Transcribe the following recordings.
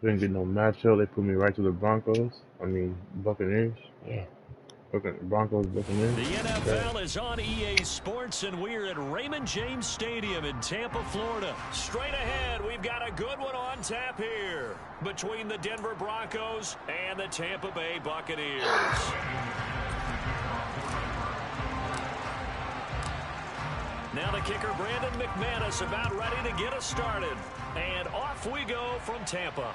Didn't get no matchup. They put me right to the Broncos. I mean, Buccaneers. Yeah. Broncos, Buccaneers. The NFL is on EA Sports, and we're at Raymond James Stadium in Tampa, Florida. Straight ahead, we've got a good one on tap here between the Denver Broncos and the Tampa Bay Buccaneers. Now the kicker, Brandon McManus, about ready to get us started. And off we go from Tampa.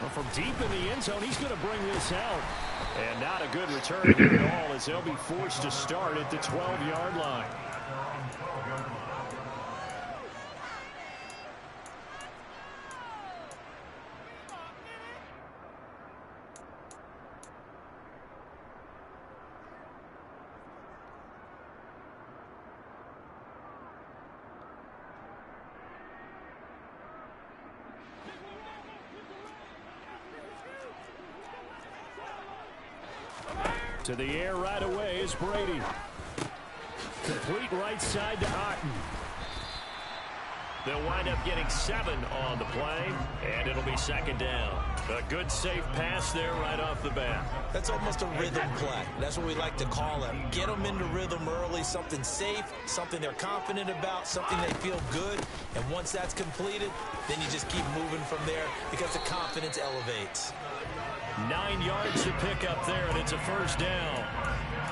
Well, from deep in the end zone, he's going to bring this out. And not a good return here at all, as they'll be forced to start at the 12-yard line. To the air right away is Brady. Complete right side to Otten. They'll wind up getting 7 on the play, and it'll be second down. A good, safe pass there right off the bat. That's almost a rhythm play. That's what we like to call it. Get them into rhythm early, something safe, something they're confident about, something they feel good. And once that's completed, then you just keep moving from there because the confidence elevates. 9 yards to pick up there, and it's a first down.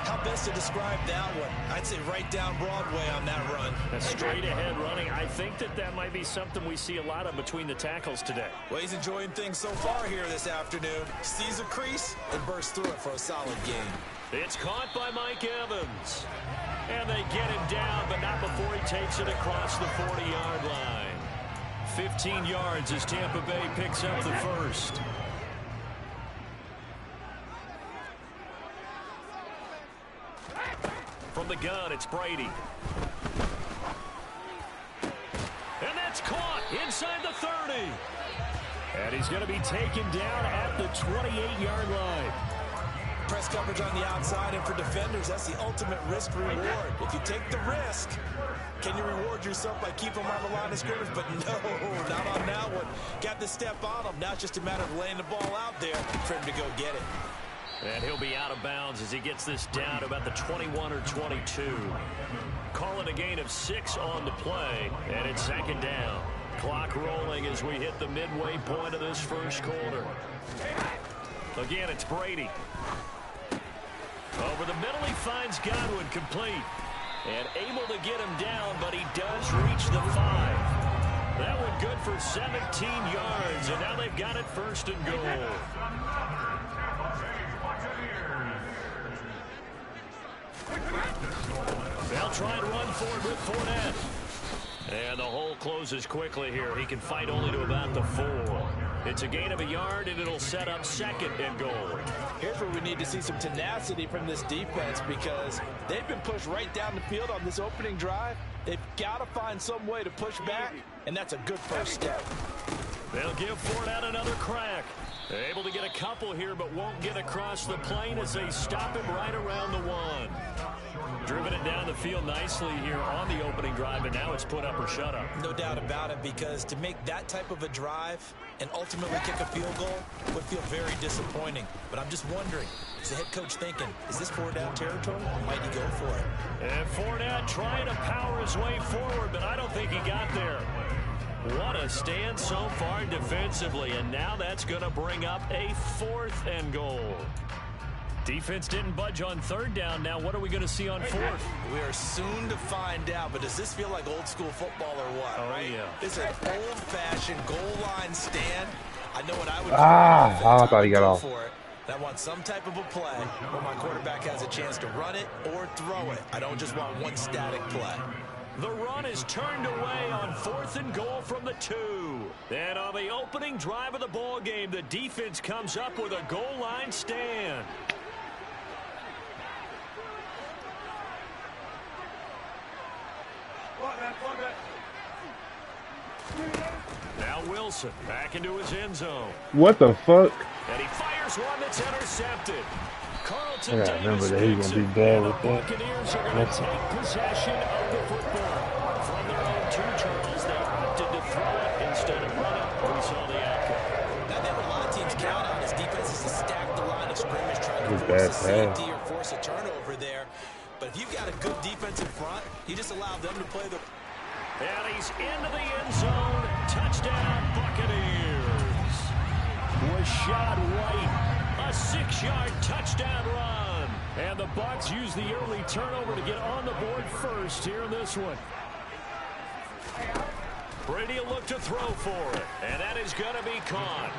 How best to describe that one? I'd say right down Broadway on that run. That's straight ahead running. I think that might be something we see a lot of between the tackles today. Well, he's enjoying things so far here this afternoon. Sees a crease and bursts through it for a solid game. It's caught by Mike Evans. And they get him down, but not before he takes it across the 40-yard line. 15 yards as Tampa Bay picks up the first. From the gun, it's Brady. And that's caught inside the 30. And he's going to be taken down at the 28-yard line. Press coverage on the outside, and for defenders, that's the ultimate risk-reward. If you take the risk, can you reward yourself by keeping them on the line of scrimmage? But no, not on that one. Got the step on him. Now it's just a matter of laying the ball out there for him to go get it. And he'll be out of bounds as he gets this down to about the 21 or 22. Calling a gain of 6 on the play, and it's second down. Clock rolling as we hit the midway point of this first quarter. Again, it's Brady. Over the middle, he finds Godwin complete. And able to get him down, but he does reach the 5. That one good for 17 yards, and now they've got it first and goal. They'll try and run forward with Fournette. And the hole closes quickly here. He can fight only to about the 4. It's a gain of a yard, and it'll set up second and goal. Here's where we need to see some tenacity from this defense because they've been pushed right down the field on this opening drive. They've got to find some way to push back, and that's a good first step. They'll give Fournette another crack. They're able to get a couple here, but won't get across the plane as they stop him right around the 1. Driven it down the field nicely here on the opening drive, and now it's put up or shut up. No doubt about it, because to make that type of a drive and ultimately kick a field goal would feel very disappointing. But I'm just wondering, is the head coach thinking, is this 4-down territory, or might he go for it? And Fournette trying to power his way forward, but I don't think he got there. What a stand so far defensively, and now that's going to bring up a 4th and goal. Defense didn't budge on 3rd down. Now what are we going to see on 4th? We are soon to find out, but does this feel like old school football or what? Oh, right? yeah. This is an old-fashioned goal line stand. I know what I would do. I thought he got off. For it. I want some type of a play where my quarterback has a chance to run it or throw it. I don't just want one static play. The run is turned away on 4th and goal from the 2. And on the opening drive of the ball game, the defense comes up with a goal line stand. Now Wilson back into his end zone. What the fuck? And he fires one that's intercepted. Carlton I remember that he's gonna be bad with that. Buccaneers are going to take possession of the football. From their own 2 turtles, they opted to throw it instead of running. We saw force a Bad safety pass. or force a turnover there. But if you've got a good defense in front, you just allow them to play the... And he's into the end zone. Touchdown, Buccaneers. Was shot right. A 6-yard touchdown run. And the Bucs use the early turnover to get on the board first here in this one. Brady will look to throw for it. And that is going to be caught.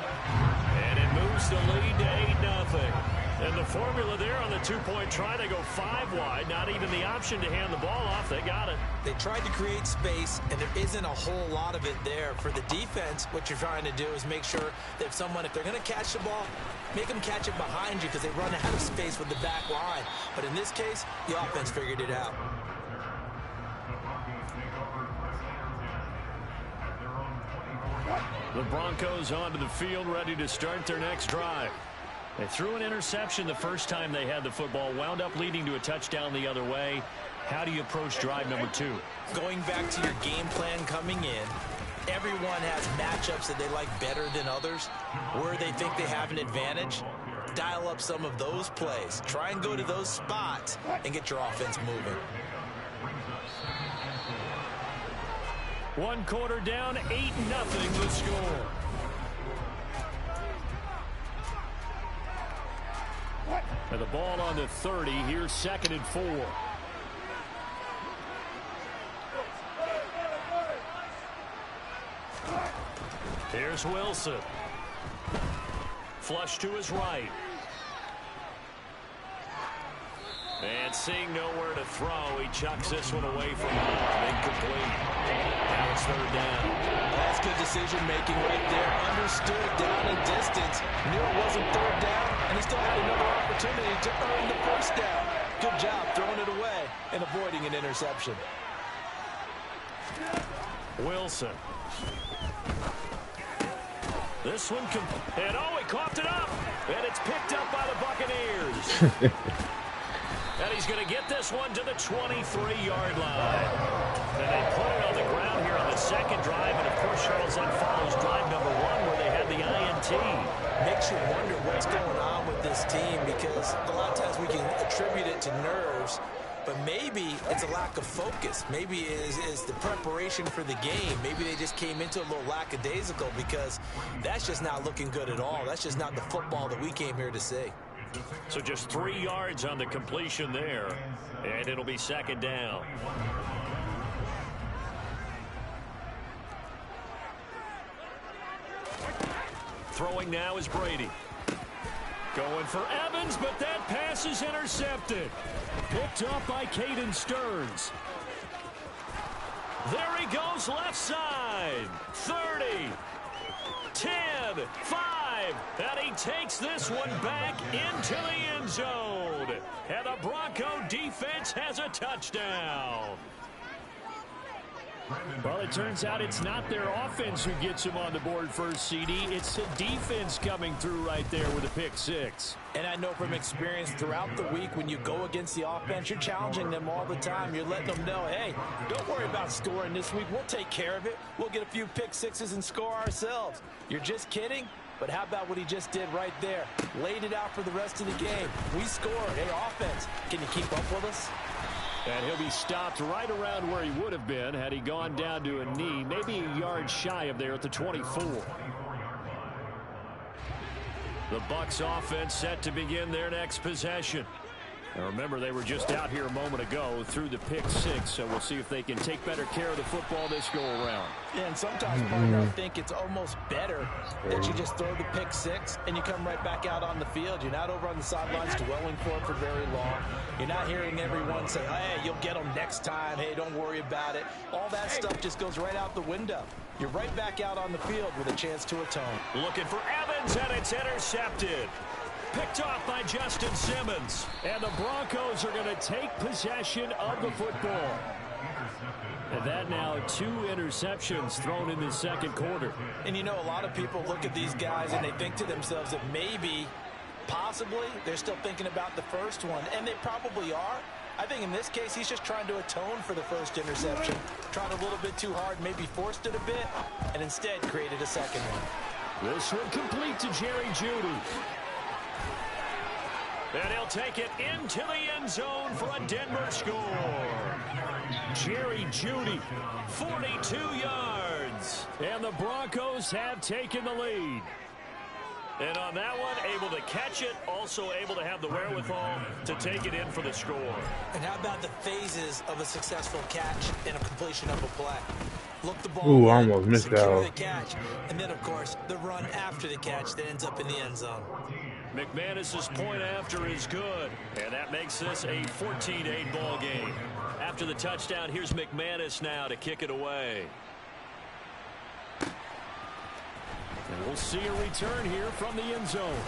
And it moves the lead to 8-0. And the formula there on the two-point try, they go 5 wide. Not even the option to hand the ball off. They got it. They tried to create space, and there isn't a whole lot of it there. For the defense, what you're trying to do is make sure that if they're going to catch the ball, make them catch it behind you because they run out of space with the back line. But in this case, the offense figured it out. The Broncos onto the field, ready to start their next drive. They threw an interception the first time they had the football, wound up leading to a touchdown the other way. How do you approach drive number 2? Going back to your game plan coming in, everyone has matchups that they like better than others, where they think they have an advantage. Dial up some of those plays. Try and go to those spots and get your offense moving. 1 quarter down, 8-0 the score. And the ball on the 30. Here's 2nd and 4. Here's Wilson. Flush to his right. And seeing nowhere to throw, he chucks this one away from home. Incomplete. Now it's 3rd down. That's good decision-making right there. Understood down and distance. Knew it wasn't 3rd down, and he still had another opportunity to earn the 1st down. Good job throwing it away and avoiding an interception. Wilson. This one, and he coughed it up. And it's picked up by the Buccaneers. And he's going to get this one to the 23-yard line. And they put it on the ground here on the 2nd drive. And, of course, Charles, that follows drive number 1 where they had the INT. Makes you wonder what's going on with this team because a lot of times we can attribute it to nerves, but maybe it's a lack of focus. Maybe it is the preparation for the game. Maybe they just came into a little lackadaisical because that's just not looking good at all. That's just not the football that we came here to see. So just 3 yards on the completion there, and it'll be 2nd down. Throwing now is Brady. Going for Evans, but that pass is intercepted. Picked off by Caden Stearns. There he goes left side. 30. 10, 5, and he takes this one back into the end zone. And the Bronco defense has a touchdown. Well, it turns out it's not their offense who gets him on the board first, CD. It's the defense coming through right there with a pick 6. And I know from experience throughout the week when you go against the offense, you're challenging them all the time. You're letting them know, hey, don't worry about scoring this week. We'll take care of it. We'll get a few pick 6s and score ourselves. You're just kidding? But how about what he just did right there? Laid it out for the rest of the game. We scored. Hey, offense, can you keep up with us? And he'll be stopped right around where he would have been had he gone down to a knee, maybe a yard shy of there at the 24. The Bucs offense set to begin their next possession. Now remember, they were just out here a moment ago through the pick 6, so we'll see if they can take better care of the football this go around. And sometimes, partner, I think it's almost better that you just throw the pick 6 and you come right back out on the field. You're not over on the sidelines dwelling for very long. You're not hearing everyone say, hey, you'll get them next time. Hey, don't worry about it. All that stuff just goes right out the window. You're right back out on the field with a chance to atone. Looking for Evans, and it's intercepted. Picked off by Justin Simmons. And the Broncos are going to take possession of the football. And that now 2 interceptions thrown in the 2nd quarter. And you know, a lot of people look at these guys and they think to themselves that maybe, possibly, they're still thinking about the first one. And they probably are. I think in this case, he's just trying to atone for the first interception. Tried a little bit too hard, maybe forced it a bit, and instead created a second one. This one complete to Jerry Jeudy. And he'll take it into the end zone for a Denver score. Jerry Jeudy, 42 yards. And the Broncos have taken the lead. And on that one, able to catch it, also able to have the wherewithal to take it in for the score. And how about the phases of a successful catch and a completion of a play? Look the ball. Ooh, I almost missed that. Secure the catch. And then, of course, the run after the catch that ends up in the end zone. McManus's point after is good. And that makes this a 14-8 ball game. After the touchdown, here's McManus now to kick it away. And we'll see a return here from the end zone.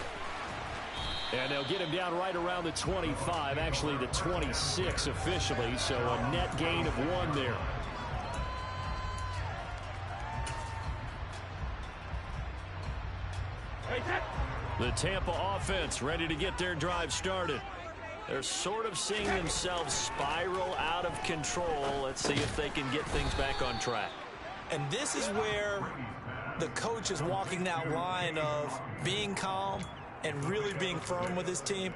And they'll get him down right around the 25, actually the 26 officially, so a net gain of 1 there. The Tampa offense ready to get their drive started. They're sort of seeing themselves spiral out of control. Let's see if they can get things back on track. And this is where the coach is walking that line of being calm and really being firm with his team.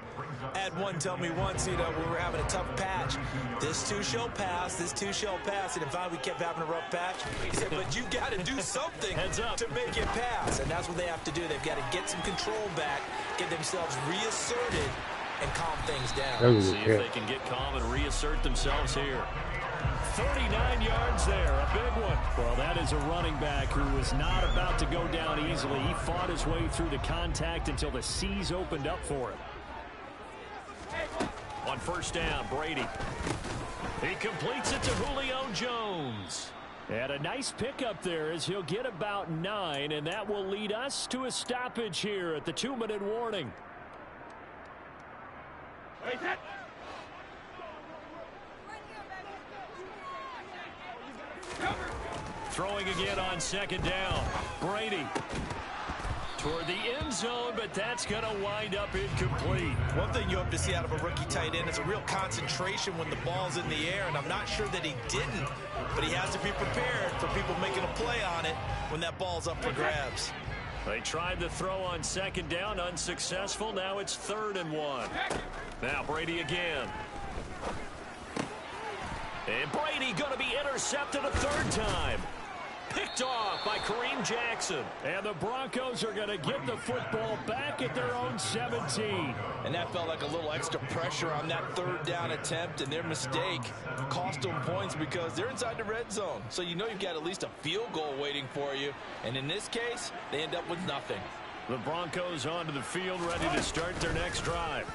I had one tell me once, you know, we were having a tough patch. This too shall pass, this too shall pass. And in fact, we kept having a rough patch. He said, but you got to do something to make it pass. And that's what they have to do. They've got to get some control back, get themselves reasserted, and calm things down. See if they can get calm and reassert themselves here. 39 yards there, a big one. Well, that is a running back who was not about to go down easily. He fought his way through the contact until the seas opened up for him. On first down, Brady. He completes it to Julio Jones. And a nice pickup there as he'll get about 9, and that will lead us to a stoppage here at the 2-minute warning. Throwing again on second down. Brady toward the end zone, but that's going to wind up incomplete. One thing you hope to see out of a rookie tight end is a real concentration when the ball's in the air, and I'm not sure that he didn't, but he has to be prepared for people making a play on it when that ball's up for grabs. They tried the throw on second down, unsuccessful. Now it's 3rd and 1. Now Brady again. And Brady going to be intercepted a 3rd time. Picked off by Kareem Jackson. And the Broncos are going to get the football back at their own 17. And that felt like a little extra pressure on that 3rd down attempt, and their mistake cost them points because they're inside the red zone. So you know you've got at least a field goal waiting for you. And in this case, they end up with nothing. The Broncos onto the field ready to start their next drive.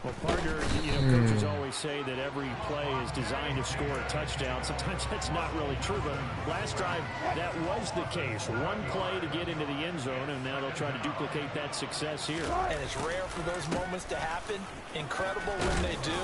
Well, partner, you know, coaches always say that every play is designed to score a touchdown. Sometimes that's not really true, but last drive, that was the case. One play to get into the end zone, and now they'll try to duplicate that success here. And it's rare for those moments to happen. Incredible when they do.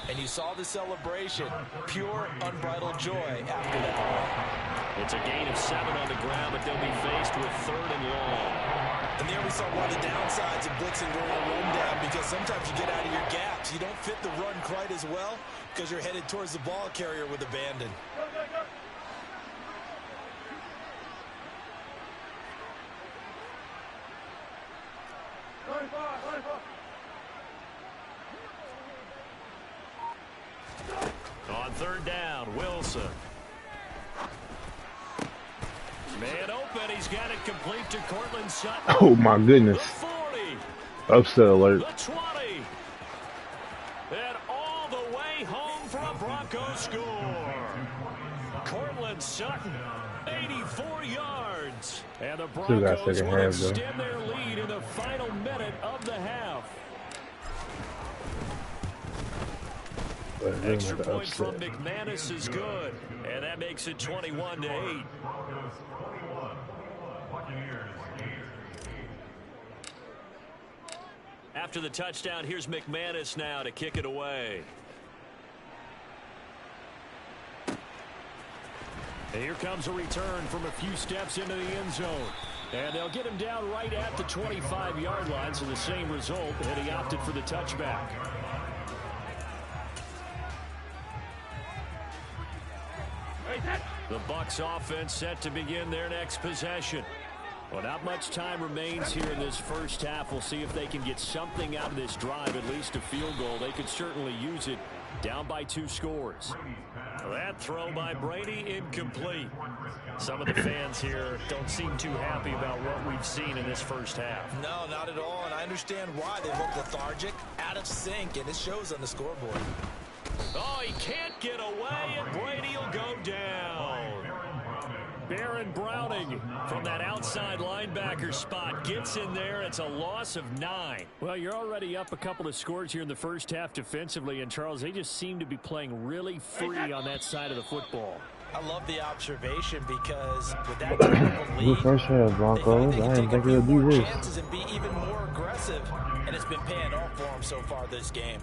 And you saw the celebration. Pure, unbridled joy after that. It's a gain of 7 on the ground, but they'll be faced with 3rd and long. And there we saw one of the downsides of blitzing during a run down, because sometimes you get out of your gaps. You don't fit the run quite as well because you're headed towards the ball carrier with abandon. On 3rd down, Wilson. Man open, he's got it complete to Cortland Sutton. Oh my goodness. The 40. Upset alert. The 20. And all the way home for a Broncos score. Cortland Sutton, 84 yards. And the Broncos will extend their lead in the final minute of the half. Extra point from McManus is good. And that makes it 21-8. After the touchdown, here's McManus now to kick it away. And here comes a return from a few steps into the end zone. And they'll get him down right at the 25-yard line, so the same result, and he opted for the touchback. The Bucs offense set to begin their next possession. Well, not much time remains here in this first half. We'll see if they can get something out of this drive, at least a field goal. They could certainly use it, down by 2 scores. That throw by Brady incomplete. Some of the fans here don't seem too happy about what we've seen in this first half. No, not at all, and I understand why. They look lethargic, out of sync, and it shows on the scoreboard. Oh, he can't get away, and Brady will go down. Baron Browning from that outside linebacker spot gets in there. It's a loss of 9. Well, you're already up a couple of scores here in the first half defensively, and Charles, they just seem to be playing really free on that side of the football. I love the observation because with that type of lead, Good first half, Broncos. I didn't think they'd do this. Chances and be even more aggressive, and it's been paying off for them so far this game.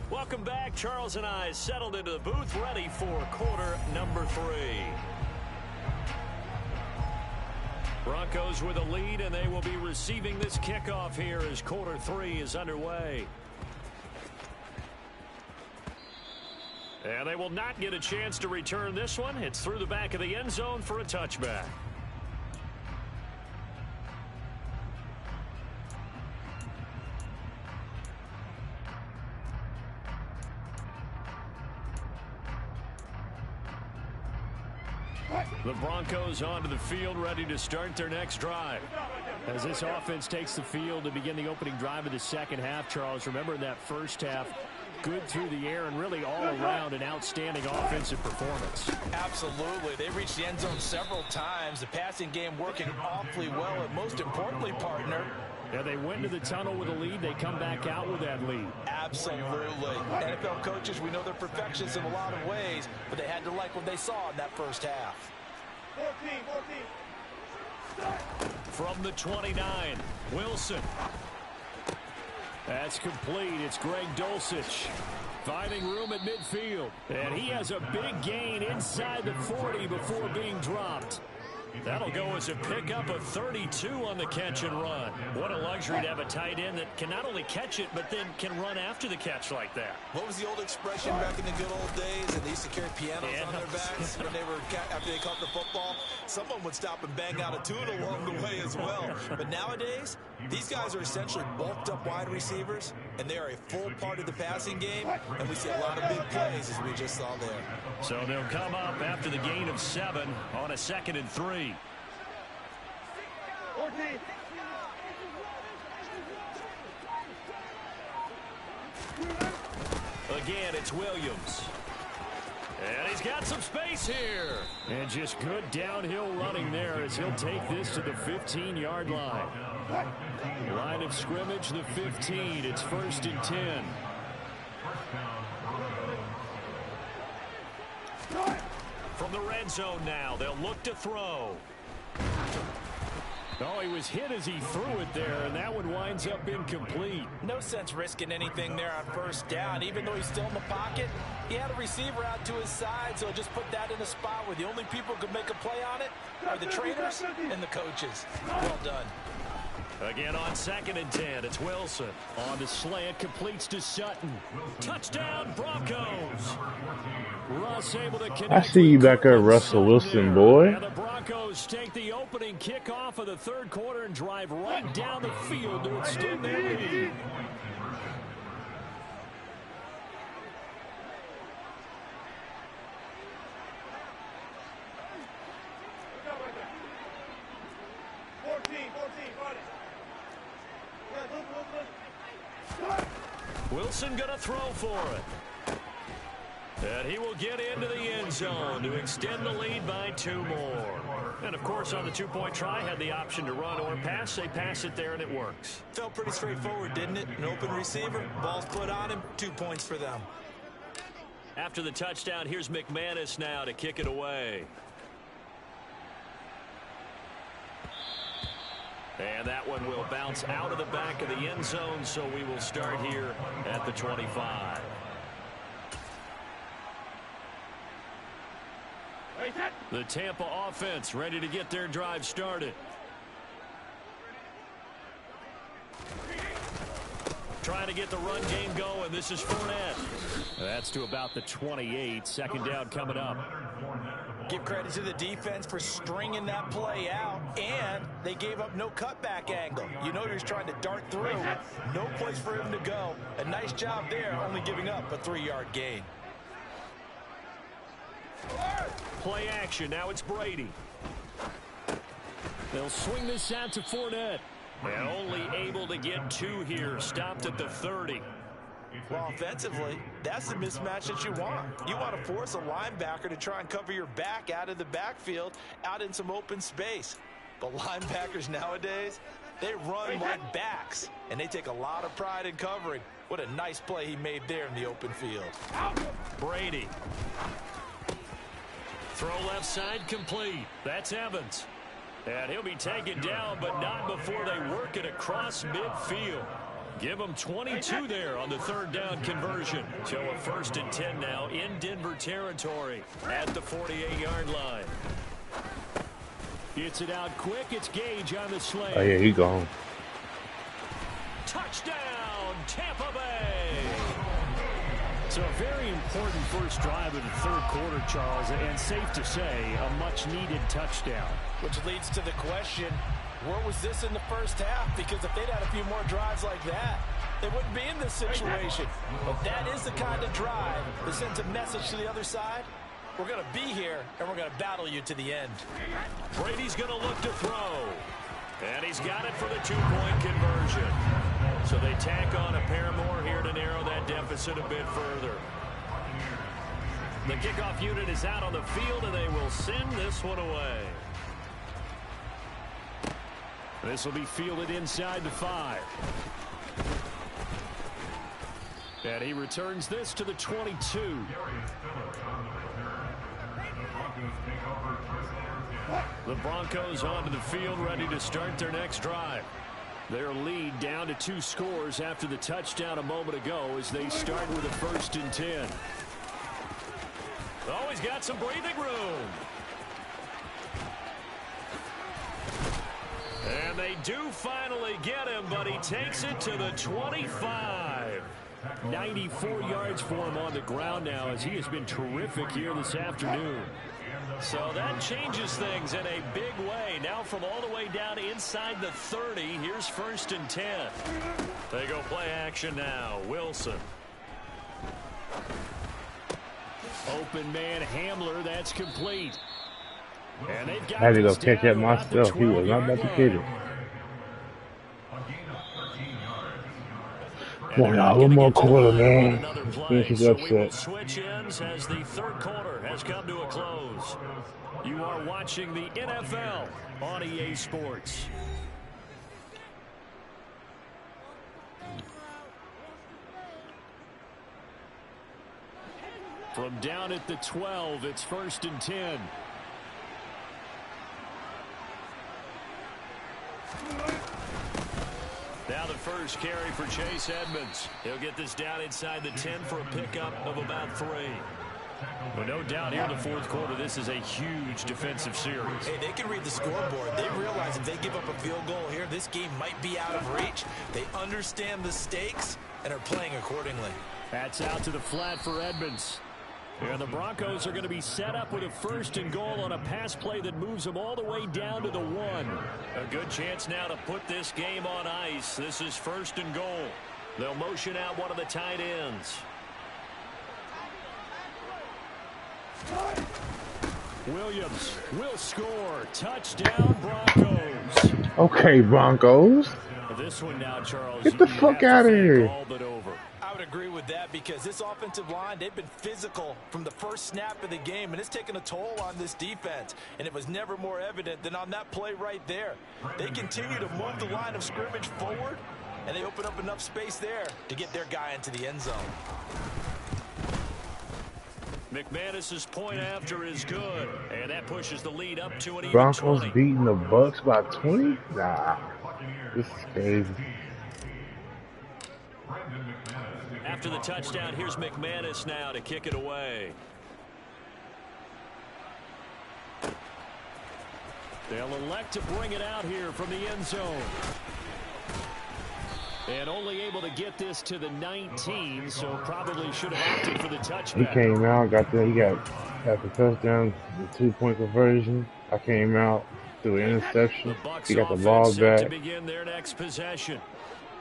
Welcome back. Charles and I settled into the booth, ready for quarter number 3. Broncos with a lead, and they will be receiving this kickoff here as quarter 3 is underway. And they will not get a chance to return this one. It's through the back of the end zone for a touchback. The Broncos onto the field, ready to start their next drive. As this offense takes the field to begin the opening drive of the second half, Charles, remember in that first half, good through the air and really all around an outstanding offensive performance. Absolutely. They reached the end zone several times. The passing game working awfully well, and most importantly, partner, yeah, they went to the tunnel with a lead. They come back out with that lead. Absolutely. NFL coaches, we know they're perfectionists in a lot of ways, but they had to like what they saw in that first half. 14. From the 29, Wilson. That's complete. It's Greg Dulcich finding room at midfield. And he has a big gain inside the 40 before being dropped. That'll go as a pickup of 32 on the catch and run. What a luxury to have a tight end that can not only catch it, but then can run after the catch like that. What was the old expression back in the good old days? And they used to carry pianos on their backs when they were after they caught the football. Someone would stop and bang out a tune along the way as well. But nowadays, these guys are essentially bulked up wide receivers, and they are a full part of the passing game. And we see a lot of big plays as we just saw there. So they'll come up after the gain of 7 on a 2nd and 3. 14. Again, it's Williams. And he's got some space here. And just good downhill running there as he'll take this to the 15-yard line. Line of scrimmage, the 15. It's 1st and 10. From the red zone now, they'll look to throw. Oh, he was hit as he threw it there, and that one winds up incomplete. No sense risking anything there on first down. Even though he's still in the pocket, he had a receiver out to his side, so just put that in a spot where the only people who could make a play on it are the trainers and the coaches. Well done. Again on 2nd and 10, it's Wilson. On the slant, completes to Sutton. Touchdown, Broncos. Russ able to connect. I see you back there, Russell Wilson, boy. And the Broncos take the opening kickoff of the 3rd quarter and drive right down the field to extend their lead. Wilson gonna throw for it. And he will get into the end zone to extend the lead by 2 more. And, of course, on the 2-point try, had the option to run or pass. They pass it there, and it works. Felt pretty straightforward, didn't it? An open receiver, ball's put on him, 2 points for them. After the touchdown, here's McManus now to kick it away. And that one will bounce out of the back of the end zone, so we will start here at the 25. The Tampa offense ready to get their drive started. Trying to get the run game going. This is Fournette. That's to about the 28. Second down coming up. Give credit to the defense for stringing that play out, and they gave up no cutback angle. You know he was trying to dart through. No place for him to go. A nice job there, only giving up a 3-yard gain. Play action. Now it's Brady. They'll swing this out to Fournette. And only able to get 2 here. Stopped at the 30. Well, offensively, that's the mismatch that you want. You want to force a linebacker to try and cover your back out of the backfield, out in some open space. But linebackers nowadays, they run like backs, and they take a lot of pride in covering. What a nice play he made there in the open field. Brady. Throw left side complete. That's Evans. And he'll be taken down, but not before they work it across midfield. Give them 22 there on the 3rd down conversion. So a 1st and 10 now in Denver territory at the 48-yard line. Gets it out quick. It's Gage on the slant. Oh, yeah, he gone. Touchdown, Tampa Bay. So a very important first drive of the 3rd quarter, Charles, and safe to say, a much-needed touchdown. Which leads to the question, where was this in the first half? Because if they'd had a few more drives like that, they wouldn't be in this situation. But that is the kind of drive that sends a message to the other side. We're going to be here, and we're going to battle you to the end. Brady's going to look to throw. And he's got it for the 2-point conversion. So they tack on a pair more here to narrow that deficit a bit further. The kickoff unit is out on the field, and they will send this one away. This will be fielded inside the 5. And he returns this to the 22. The Broncos onto the field, ready to start their next drive. Their lead down to 2 scores after the touchdown a moment ago as they start with a 1st and 10. Oh, he's got some breathing room. And they do finally get him, but he takes it to the 25. 94 yards for him on the ground now as he has been terrific here this afternoon. So that changes things in a big way. Now from all the way down inside the 30, here's 1st and 10. They go play action now. Wilson. Open man Hamler, that's complete. And they've got I had to go catch that myself. He was not about to get it. Boy, y'all, one more quarter, man. He's upset. Switch ends as the 3rd quarter has come to a close. You are watching the NFL on EA Sports. From down at the 12, it's 1st and 10. Now the first carry for Chase Edmonds. He'll get this down inside the 10 for a pickup of about 3. Well, no doubt here in the 4th quarter, this is a huge defensive series. Hey, they can read the scoreboard. They realize if they give up a field goal here, this game might be out of reach. They understand the stakes and are playing accordingly. That's out to the flat for Edmonds. And the Broncos are going to be set up with a 1st and goal on a pass play that moves them all the way down to the 1. A good chance now to put this game on ice. This is 1st and goal. They'll motion out one of the tight ends. Williams will score. Touchdown, Broncos. Okay, Broncos. This one now, Charles. Get the fuck out of here. All but over. I would agree with that because this offensive line, they've been physical from the first snap of the game, and it's taken a toll on this defense. And it was never more evident than on that play right there. They continue to move the line of scrimmage forward, and they open up enough space there to get their guy into the end zone. McManus's point after is good, and that pushes the lead up to an even Broncos 20. beating the Bucks by 20? Nah, this is crazy. After the touchdown, here's McManus now to kick it away. They'll elect to bring it out here from the end zone. And only able to get this to the 19, so probably should have opted for the touchback. He came out, he got the touchdown, the 2-point conversion. I came out, threw an interception. He got the ball back. To begin their next possession.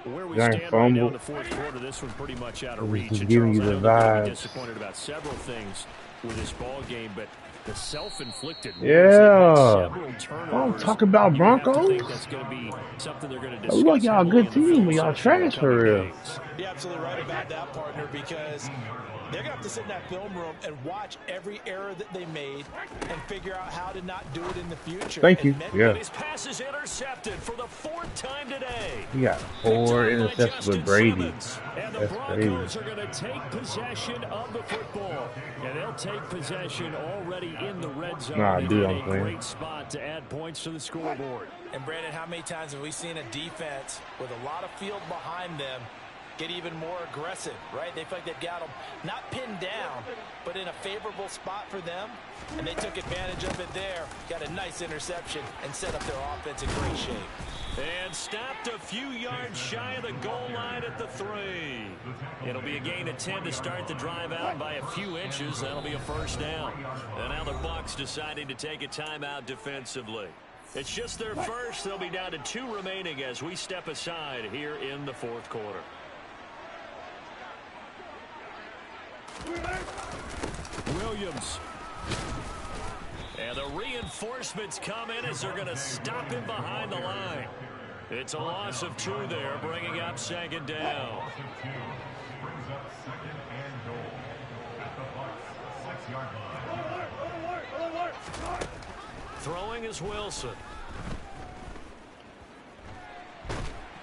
Where we Giant stand fumble. right now in the fourth quarter, this one's pretty much out of reach. Just And giving Charles, you I the know they're going to be vibes. disappointed about several things with this ball game, but the self-inflicted Yeah. Don't talk about Broncos. That's going to be something they're going to Look like y'all a good team, but y'all trash for real. You're absolutely right about that, partner, because they're going to have to sit in that film room and watch every error that they made and figure out how to not do it in the future. Thank you. Yeah. His pass is intercepted for the 4th time today. He got 4 interceptions with Brady. And the That's Broncos crazy. are going to take possession of the football. And they'll take possession already in the red zone. Nah, dude, in I'm a playing. great spot to add points to the scoreboard. And Brandon, how many times have we seen a defense with a lot of field behind them get even more aggressive, right? They feel like they've got them not pinned down, but in a favorable spot for them, and they took advantage of it there. Got a nice interception and set up their offense in great shape. And stopped a few yards shy of the goal line at the 3. It'll be a gain of 10 to start the drive out by a few inches. That'll be a first down. And now the Bucs deciding to take a timeout defensively. It's just their first. They'll be down to 2 remaining as we step aside here in the fourth quarter. Williams. And the reinforcements come in as they're going to stop him behind the line. It's a loss of 2 there, bringing up 2nd down. Throwing is Wilson.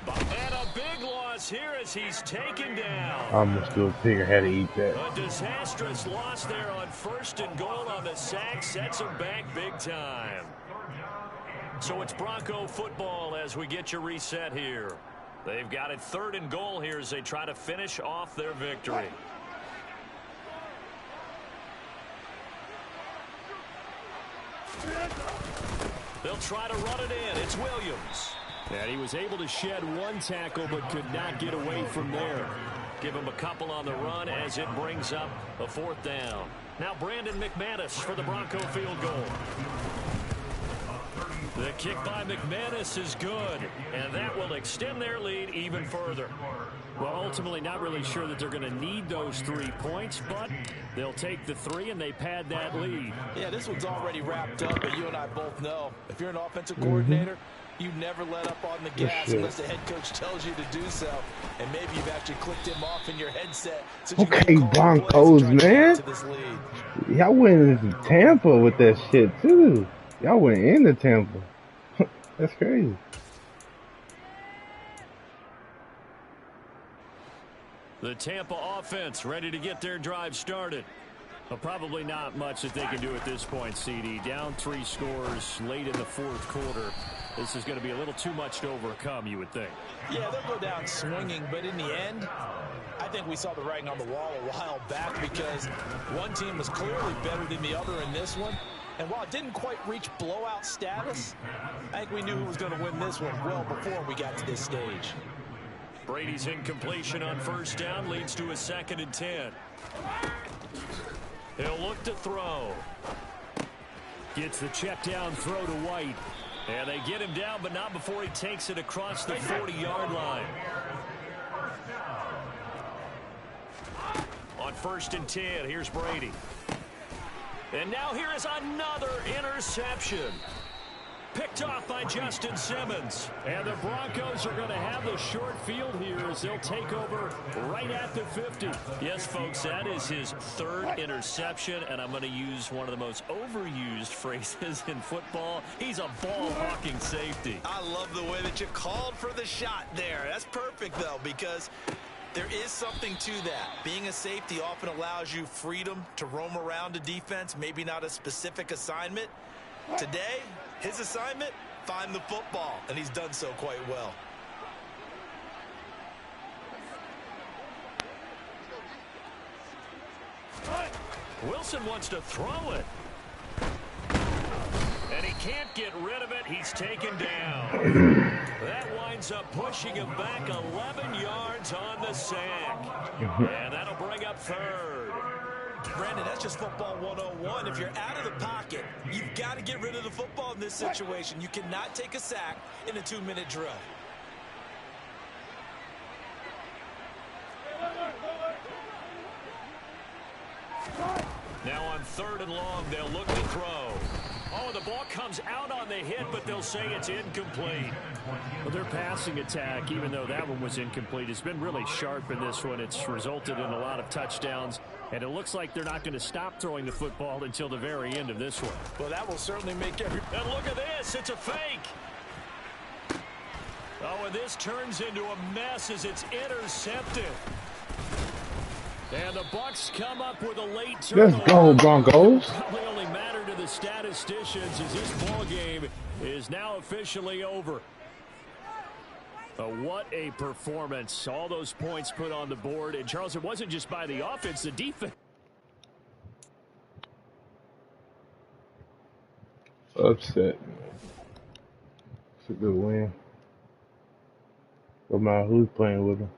And a big loss here as he's taken down. I almost do a pig. I had to eat that. A disastrous loss there on 1st and goal on the sack. Sets him back big time. So it's Bronco football as we get your reset here. They've got it 3rd and goal here as they try to finish off their victory. They'll try to run it in. It's Williams. And he was able to shed 1 tackle but could not get away from there. Give him a couple on the run as it brings up a 4th down. Now Brandon McManus for the Bronco field goal. The kick by McManus is good, and that will extend their lead even further. Well, ultimately not really sure that they're going to need those 3 points, but they'll take the 3 and they pad that lead. Yeah, this one's already wrapped up, but you and I both know if you're an offensive coordinator, you never let up on the gas unless the head coach tells you to do so. And maybe you've actually clicked him off in your headset. So Okay, Broncos, man. Y'all went into Tampa with that shit, too. Y'all went into Tampa. That's crazy. The Tampa offense ready to get their drive started. Well, probably not much that they can do at this point, CD. Down 3 scores late in the fourth quarter. This is going to be a little too much to overcome, you would think. Yeah, they'll go down swinging, but in the end, I think we saw the writing on the wall a while back because one team was clearly better than the other in this one. And while it didn't quite reach blowout status, I think we knew who was going to win this one well before we got to this stage. Brady's incompletion on 1st down leads to a 2nd and 10. He'll look to throw. Gets the check down throw to White. And they get him down, but not before he takes it across the 40-yard line. On 1st and 10, here's Brady. And now here is another interception. Picked off by Justin Simmons. And the Broncos are going to have the short field here as they'll take over right at the 50. Yes, folks, that is his 3rd interception, and I'm going to use one of the most overused phrases in football. He's a ball-hawking safety. I love the way that you called for the shot there. That's perfect, though, because there is something to that. Being a safety often allows you freedom to roam around a defense, maybe not a specific assignment. Today, his assignment, find the football, and he's done so quite well. Wilson wants to throw it. And he can't get rid of it. He's taken down. That winds up pushing him back 11 yards on the sack. And that'll bring up third. Brandon, that's just football 101. If you're out of the pocket, you've got to get rid of the football in this situation. You cannot take a sack in a 2-minute drill. Now on 3rd and long, they'll look to throw. Oh, the ball comes out on the hit, but they'll say it's incomplete. Well, their passing attack, even though that one was incomplete, has been really sharp in this one. It's resulted in a lot of touchdowns, and it looks like they're not going to stop throwing the football until the very end of this one. Well, that will certainly make every... And look at this. It's a fake. Oh, and this turns into a mess as it's intercepted. And the Bucs come up with a late turnover. Let's go, Broncos. Probably only matter to the statisticians as this ball game is now officially over. What a performance. All those points put on the board. And, Charles, it wasn't just by the offense, the defense. Upset. It's a good win. No matter who's playing with them.